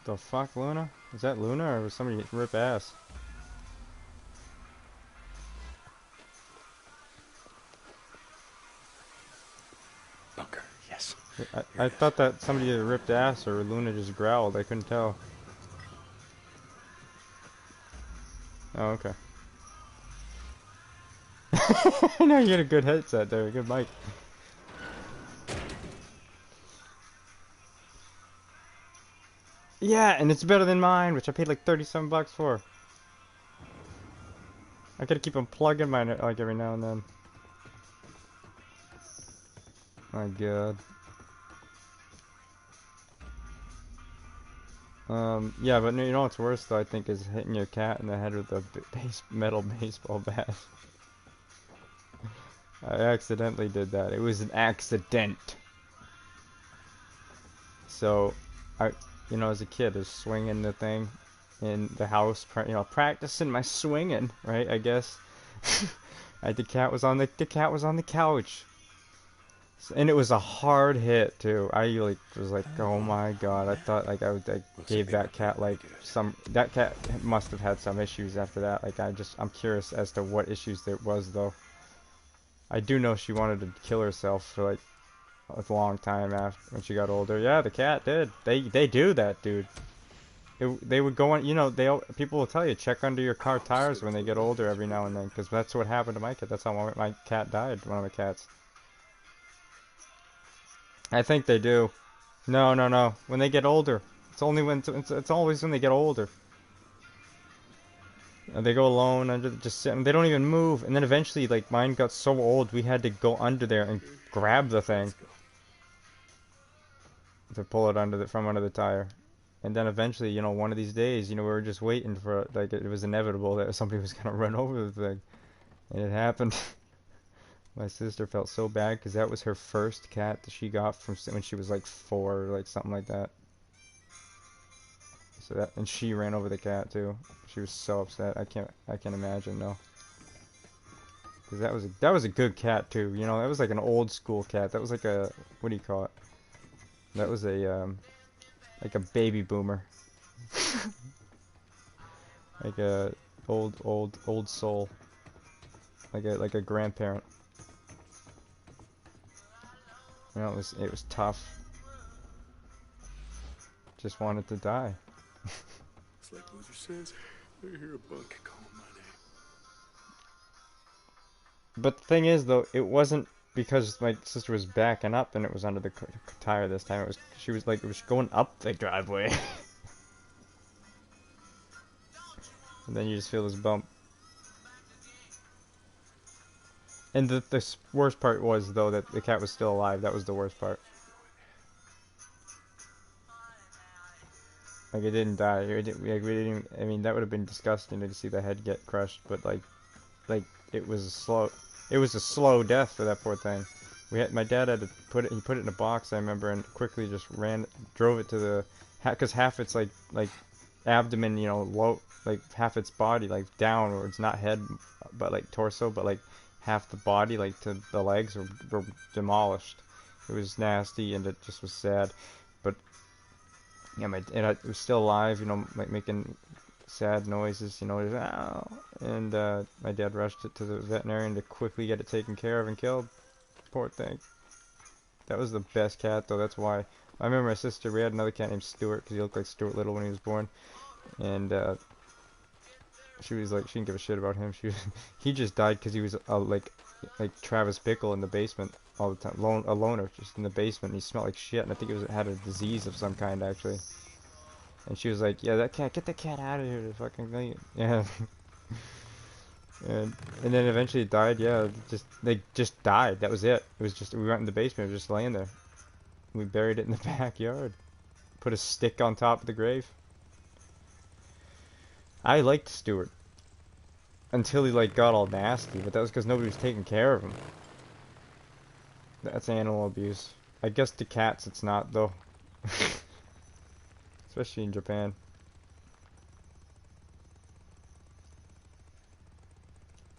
The fuck, Luna? Is that Luna or was somebody rip ass? Bunker, yes. I thought that somebody either ripped ass or Luna just growled. I couldn't tell. Oh, okay. I know you had a good headset there, good mic. Yeah, and it's better than mine, which I paid like 37 bucks for. I gotta keep unplugging mine like every now and then. My god. Yeah, but you know what's worse though, I think, is hitting your cat in the head with a metal baseball bat. I accidentally did that. It was an accident. So, you know, as a kid, I was swinging the thing in the house, you know, practicing my swinging, right? I guess. The cat was on the couch, and it was a hard hit too. I like was like, oh my god! I thought like I gave that cat like that cat must have had some issues after that. Like I'm curious as to what issues there was though. I do know she wanted to kill herself for like a long time after when she got older. Yeah, the cat did. They do that, dude. They would go on, you know, people will tell you, check under your car tires when they get older every now and then, because that's what happened to my cat. That's how my cat died, one of the cats. I think they do. No. When they get older. It's only when, it's always when they get older. They go alone, just sitting, they don't even move, and then eventually, like, mine got so old, we had to go under there and grab the thing. To pull it from under the tire. And then eventually, you know, one of these days, you know, we were just waiting for, like, it was inevitable that somebody was going to run over the thing. And it happened. My sister felt so bad because that was her first cat that she got from when she was like 4 or like something like that. So that, and she ran over the cat too. She was so upset. I can't imagine, no. Cause that was a good cat too. You know, that was like an old school cat. That was like a, what do you call it? That was a like a baby boomer. Like a old soul. Like a grandparent. You know, it was tough. Just wanted to die. It's like Loser says, I hear a bunk calling my name. But the thing is, though, it wasn't because my sister was backing up and it was under the tire this time. She was like, it was going up the driveway. And then you just feel this bump. And the worst part was, though, that the cat was still alive. That was the worst part. Like, it didn't die. We didn't even, I mean, that would have been disgusting to see the head get crushed, but like it was a slow death for that poor thing. My dad had to put it in a box, I remember, and quickly just drove it to the, because half its like abdomen, you know, low, like half its body like downwards, not head, but like torso, but like half the body, like to the legs were demolished. It was nasty, and it just was sad. But yeah, it was still alive, you know, like making sad noises, you know, ow. And my dad rushed it to the veterinarian to quickly get it taken care of and killed. Poor thing. That was the best cat, though. That's why. I remember my sister, we had another cat named Stuart, because he looked like Stuart Little when he was born. And she was like, she didn't give a shit about him. He just died because he was like Travis Bickle in the basement all the time, a loner just in the basement. And he smelled like shit, and I think it had a disease of some kind, actually. And she was like, yeah, get that cat out of here, to fucking thing. Yeah. and then eventually it died. Yeah, just died. That was it. It was just, we went in the basement, it was just laying there. We buried it in the backyard. Put a stick on top of the grave. I liked Stuart until he like got all nasty, but that was because nobody was taking care of him. That's animal abuse. I guess to cats it's not, though. Especially in Japan.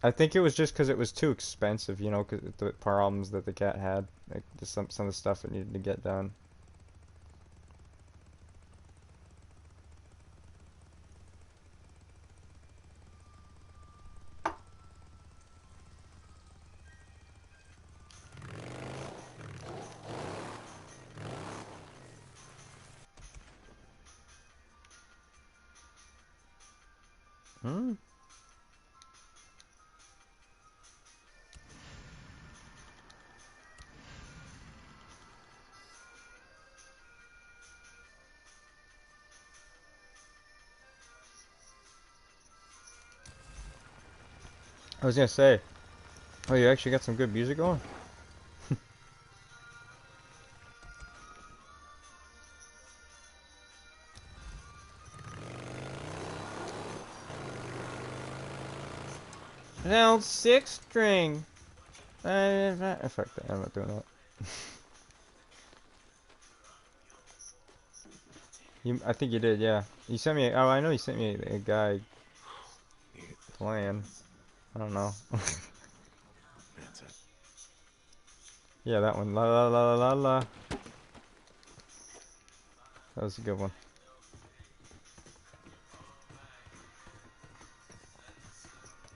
I think it was just because it was too expensive, you know, because the problems that the cat had, like just some of the stuff it needed to get done. Hmm. I was gonna say, oh, you actually got some good music going? Now 6-string. Fuck that, I'm not doing that. I think you did, yeah. You sent me. Oh, I know you sent me a guy playing. I don't know. That's it. Yeah, that one. La la la la la la. That was a good one.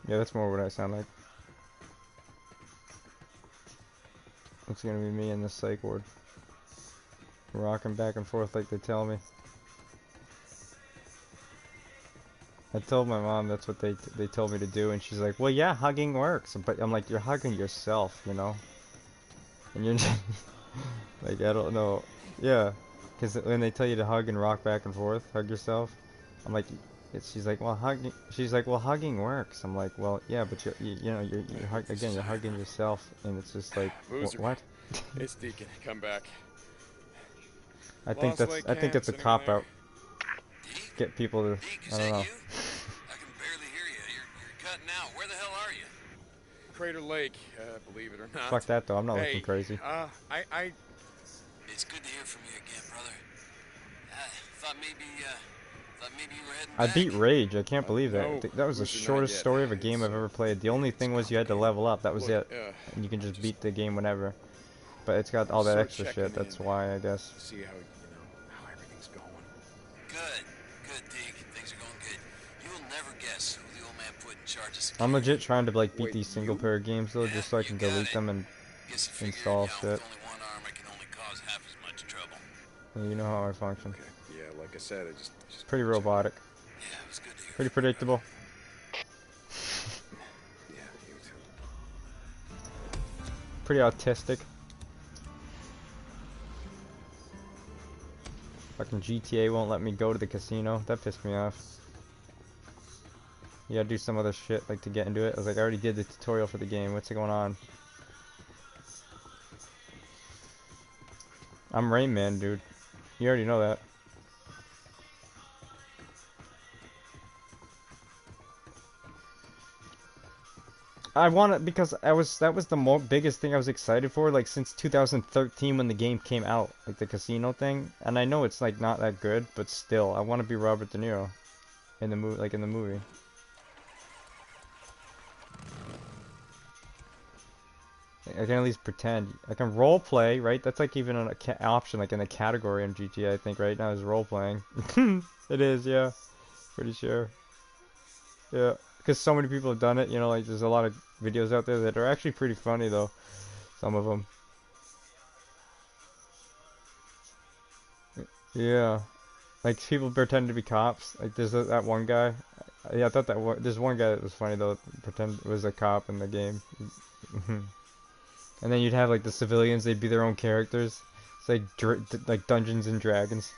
Yeah, that's more what I sound like. It's gonna be me in the psych ward, rocking back and forth like they tell me. I told my mom that's what they told me to do, and she's like, "Well, yeah, hugging works." But I'm like, "You're hugging yourself, you know." And you're just like, I don't know. Yeah, because when they tell you to hug and rock back and forth, hug yourself. I'm like, she's like, "Well, hugging." She's like, "Well, hugging works." I'm like, "Well, yeah, but you're hugging yourself," and it's just like, what? It's Deacon. Come back. I think that's a cop out. Get people to, I don't know. I can barely hear you. You're cutting out. Where the hell are you? Crater Lake, believe it or not. Fuck that though, I'm not Hey, looking crazy. It's good to hear from you again, brother. Thought maybe you were heading I back. beat Rage, I can't believe that. No, That was the Booster, not shortest yet. story of a game I've ever played. The only thing was you had to level up, that was Look, it. And you can just beat the game whenever. But it's got all that sort of extra checking shit, that's in, why, I guess. See how how everything's going. Good, Deke. Things are going good. You will never guess who the old man put in charge of security. I'm legit trying to like beat Wait, these single player games though, just so I can delete them and install shit. With only one arm, I can only cause half as much trouble. You know how I function. Okay. Yeah, like I said, I just Pretty robotic. Yeah, it was good to hear. Pretty predictable. Yeah, you too. Pretty autistic. Fucking GTA won't let me go to the casino. That pissed me off. You gotta do some other shit like to get into it. I was like, I already did the tutorial for the game. What's going on? I'm Rain Man, dude. You already know that. I want it because that was the biggest thing I was excited for, like since 2013 when the game came out, like the casino thing. And I know it's like not that good, but still, I want to be Robert De Niro in the movie, like in the movie. I can at least pretend. I can role play, right? That's like even an option, like in the category in GTA, I think right now is role playing. It is, yeah. Pretty sure. Yeah, because so many people have done it. You know, like there's a lot of videos out there that are actually pretty funny though. Some of them. Yeah, like people pretend to be cops. Like there's that one guy. Yeah, I thought there's one guy that was funny though. Pretend was a cop in the game. And then you'd have like the civilians, they'd be their own characters. It's like Dungeons and Dragons.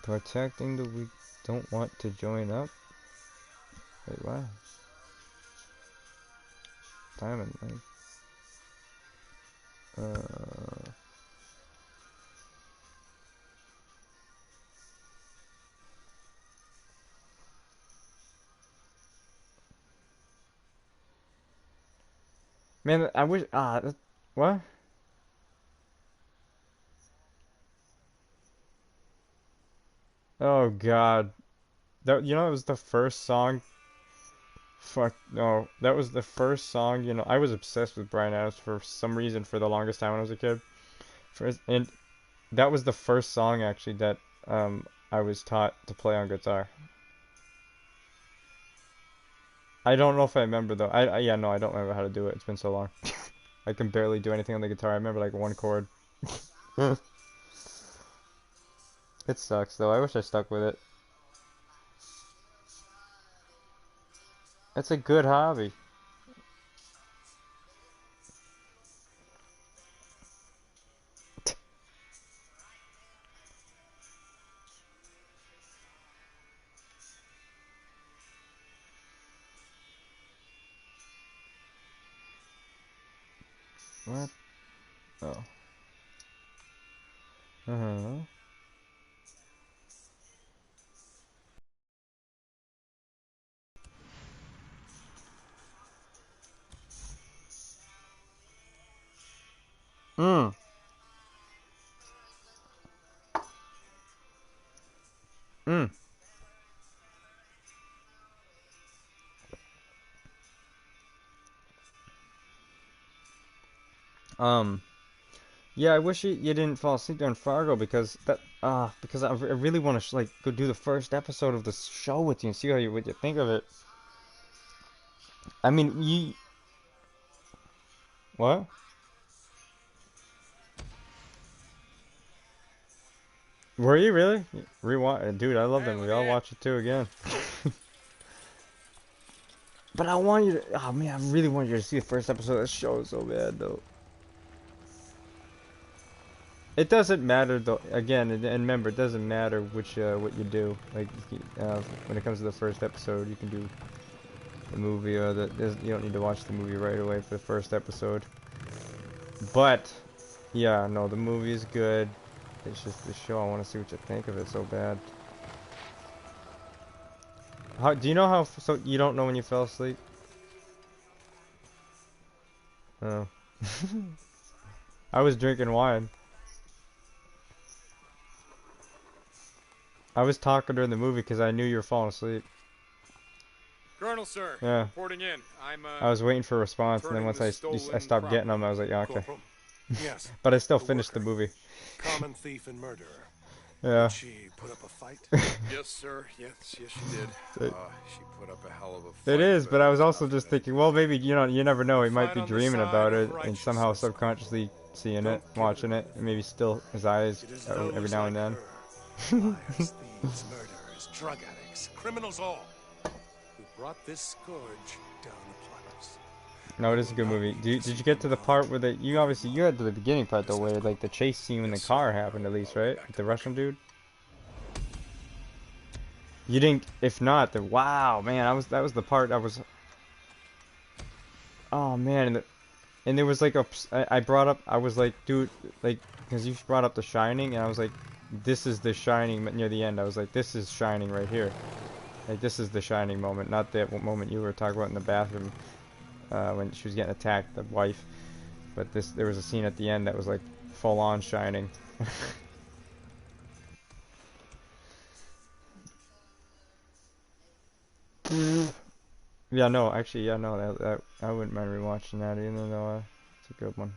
Protecting the weak, don't want to join up. Wait, what? Diamond, like. Man, I wish. What? Oh God, that it was the first song. Fuck no, that was the first song. You know, I was obsessed with Bryan Adams for some reason for the longest time when I was a kid. And that was the first song actually that I was taught to play on guitar. I don't know if I remember though. Yeah, no, I don't remember how to do it. It's been so long. I can barely do anything on the guitar. I remember like one chord. It sucks though. I wish I stuck with it. It's a good hobby. What? Oh. Uh-huh. Mm. Mm. Yeah, I wish you didn't fall asleep during Fargo because I really want to like go do the first episode of the show with you and see what you think of it. I mean, what? Were you really? Rewatch, dude. I love that movie. I'll watch it too again. But I want you to. Oh man, I really want you to see the first episode of the show so bad though. It doesn't matter though. Again, and remember, it doesn't matter which what you do. Like when it comes to the first episode, you can do the movie or you don't need to watch the movie right away for the first episode. But yeah, no, the movie is good. It's just the show. I want to see what you think of it so bad. How do you know how? So you don't know when you fell asleep? Oh. I was drinking wine. I was talking during the movie because I knew you were falling asleep. Colonel, sir. Yeah. Reporting in. I was waiting for a response, and then once I stopped getting them, I was like, yeah, okay. Yes. But I still finished the movie. Common thief and murderer. Yeah. Did she put up a fight? Yes, sir. Yes, she did. She put up a hell of a fight. It is, but I was also just thinking, well, maybe, you know, you never know. He might be dreaming about it and somehow subconsciously seeing it, watching it, and maybe still his eyes every now and then. Liars, thieves, murderers, drug addicts, criminals all, who brought this scourge down upon us. No, it is a good movie. Did you get to the part where you had to the beginning part though, where like the chase scene in the car happened at least, right? With the Russian dude. You didn't. If not, then wow, man, that was the part I was. Oh man, and there was like I brought up. I was like, dude, like, because you brought up The Shining, and I was like, this is The Shining near the end. I was like, this is Shining right here. Like this is the Shining moment, not that moment you were talking about in the bathroom when she was getting attacked, the wife. But there was a scene at the end that was like full on Shining. Yeah, no, actually, yeah, no, that I wouldn't mind rewatching that either, though. It's a good one.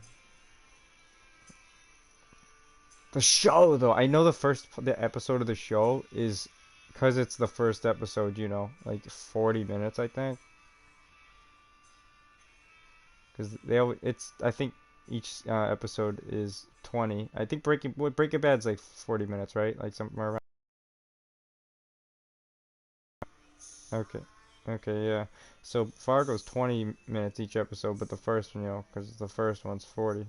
The show, though, I know the episode of the show is, because it's the first episode, you know, like 40 minutes, I think. Because I think each episode is 20. I think Breaking Bad's like 40 minutes, right? Like somewhere around. Okay. Okay, yeah. So Fargo's 20 minutes each episode, but the first one, you know, because the first one's 40.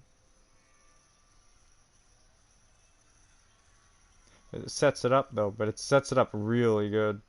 It sets it up though, but it sets it up really good.